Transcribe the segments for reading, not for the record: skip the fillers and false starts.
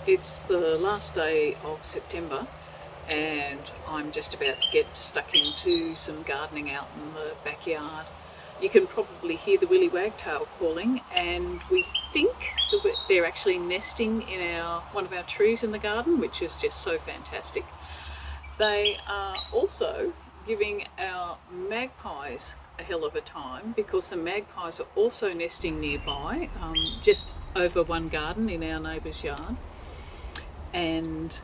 It's the last day of September and I'm just about to get stuck into some gardening out in the backyard. You can probably hear the willy wagtail calling, and we think that they're actually nesting in one of our trees in the garden, which is just so fantastic. They are also giving our magpies a hell of a time because the magpies are also nesting nearby, just over one garden in our neighbour's yard. And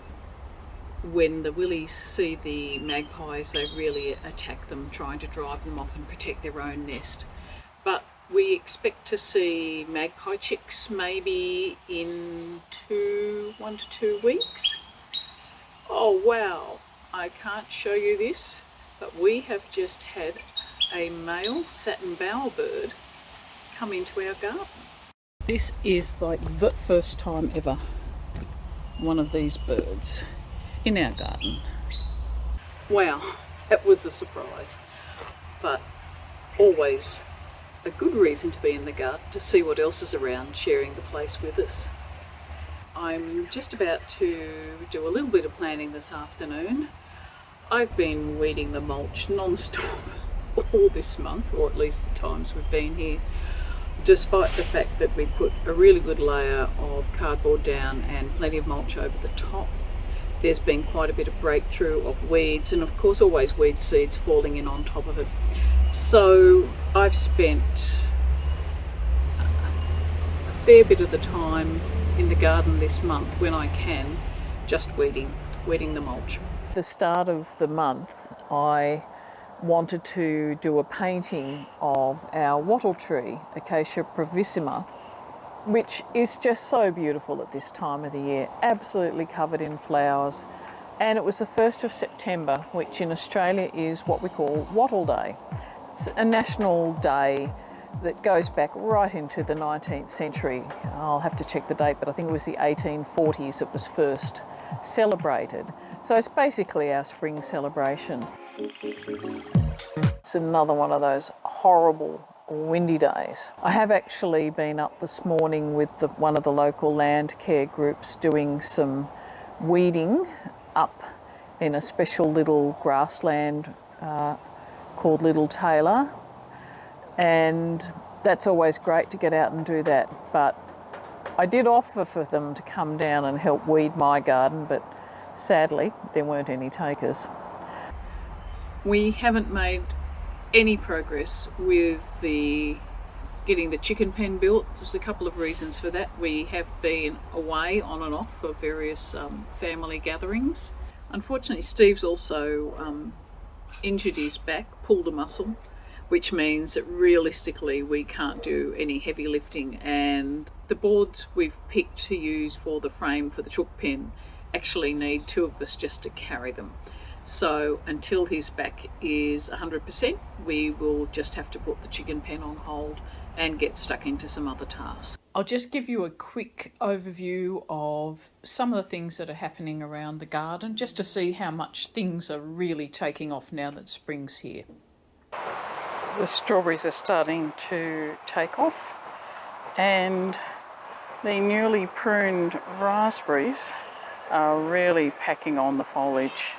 when the willies see the magpies, they really attack them, trying to drive them off and protect their own nest. But we expect to see magpie chicks maybe in 1 to 2 weeks. Oh wow, I can't show you this, but we have just had a male satin bowerbird come into our garden. This is like the first time ever one of these birds in our garden. Wow, that was a surprise, but always a good reason to be in the garden, to see what else is around, sharing the place with us. I'm just about to do a little bit of planting this afternoon. I've been weeding the mulch non-stop all this month, or at least the times we've been here, despite the fact that we put a really good layer of cardboard down and plenty of mulch over the top. There's been quite a bit of breakthrough of weeds, and of course always weed seeds falling in on top of it. So I've spent a fair bit of the time in the garden this month, when I can, just weeding the mulch. At the start of the month I wanted to do a painting of our wattle tree, Acacia bravissima, which is just so beautiful at this time of the year, absolutely covered in flowers. And it was the 1st of September, which in Australia is what we call Wattle Day. It's a national day that goes back right into the 19th century. I'll have to check the date, but I think it was the 1840s it was first celebrated. So it's basically our spring celebration. It's another one of those horrible windy days. I have actually been up this morning with one of the local land care groups doing some weeding up in a special little grassland called Little Taylor, and that's always great to get out and do that. But I did offer for them to come down and help weed my garden, but sadly there weren't any takers. We haven't made any progress with getting the chicken pen built. There's a couple of reasons for that. We have been away on and off for various family gatherings. Unfortunately, Steve's also injured his back, pulled a muscle, which means that realistically we can't do any heavy lifting, and the boards we've picked to use for the frame for the chook pen actually need two of us just to carry them. So until his back is 100%, we will just have to put the chicken pen on hold and get stuck into some other tasks. I'll just give you a quick overview of some of the things that are happening around the garden, just to see how much things are really taking off now that spring's here. The strawberries are starting to take off, and the newly pruned raspberries are really packing on the foliage.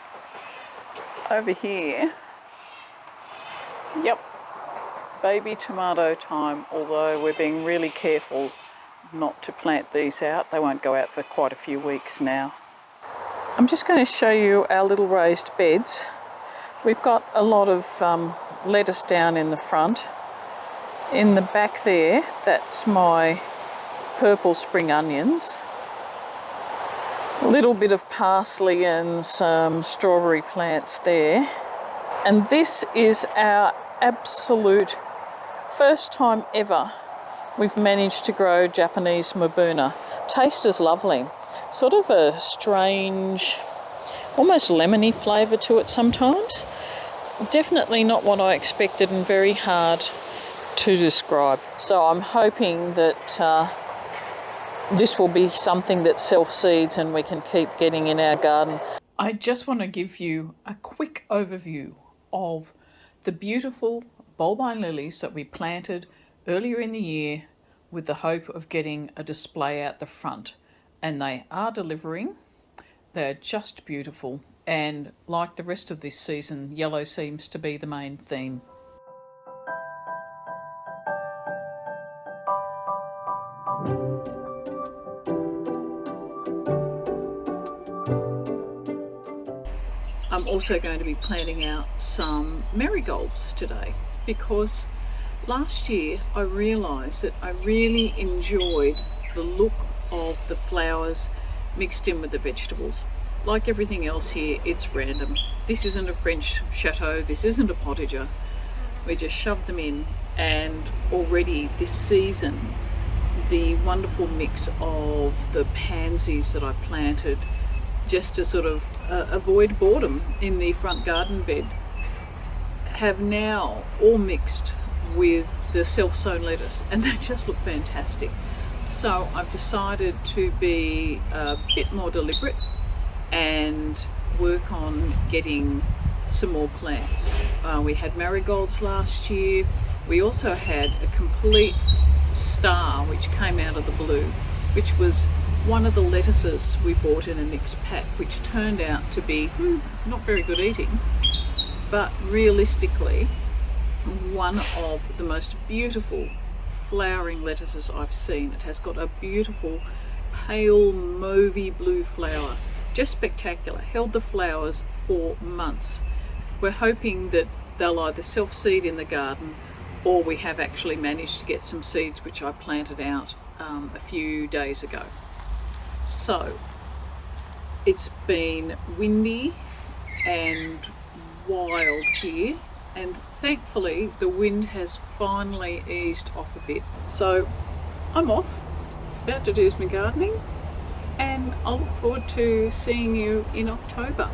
Over here, yep, baby tomato time, although we're being really careful not to plant these out. They won't go out for quite a few weeks now. I'm just going to show you our little raised beds. We've got a lot of lettuce down in the front. In the back there, that's my purple spring onions. A little bit of parsley and some strawberry plants there. And this is our absolute first time ever we've managed to grow Japanese mibuna. Taste is lovely. Sort of a strange, almost lemony flavour to it sometimes. Definitely not what I expected and very hard to describe. So I'm hoping that this will be something that self-seeds and we can keep getting in our garden. I just want to give you a quick overview of the beautiful bulbine lilies that we planted earlier in the year with the hope of getting a display out the front. and they are delivering. They're just beautiful, and like the rest of this season, yellow seems to be the main theme. I'm also going to be planting out some marigolds today, because last year I realised that I really enjoyed the look of the flowers mixed in with the vegetables. Like everything else here, it's random. This isn't a French chateau, this isn't a potager. We just shoved them in, and already this season the wonderful mix of the pansies that I planted just to sort of avoid boredom in the front garden bed have now all mixed with the self-sown lettuce, and they just look fantastic. So I've decided to be a bit more deliberate and work on getting some more plants. We had marigolds last year. We also had a complete star which came out of the blue, which was one of the lettuces we bought in a mixed pack, which turned out to be not very good eating, but realistically one of the most beautiful flowering lettuces I've seen. It has got a beautiful pale mauvey blue flower, just spectacular. Held the flowers for months. We're hoping that they'll either self-seed in the garden, or we have actually managed to get some seeds which I planted out a few days ago. So it's been windy and wild here, and thankfully the wind has finally eased off a bit. So I'm off, about to do some gardening, and I'll look forward to seeing you in October.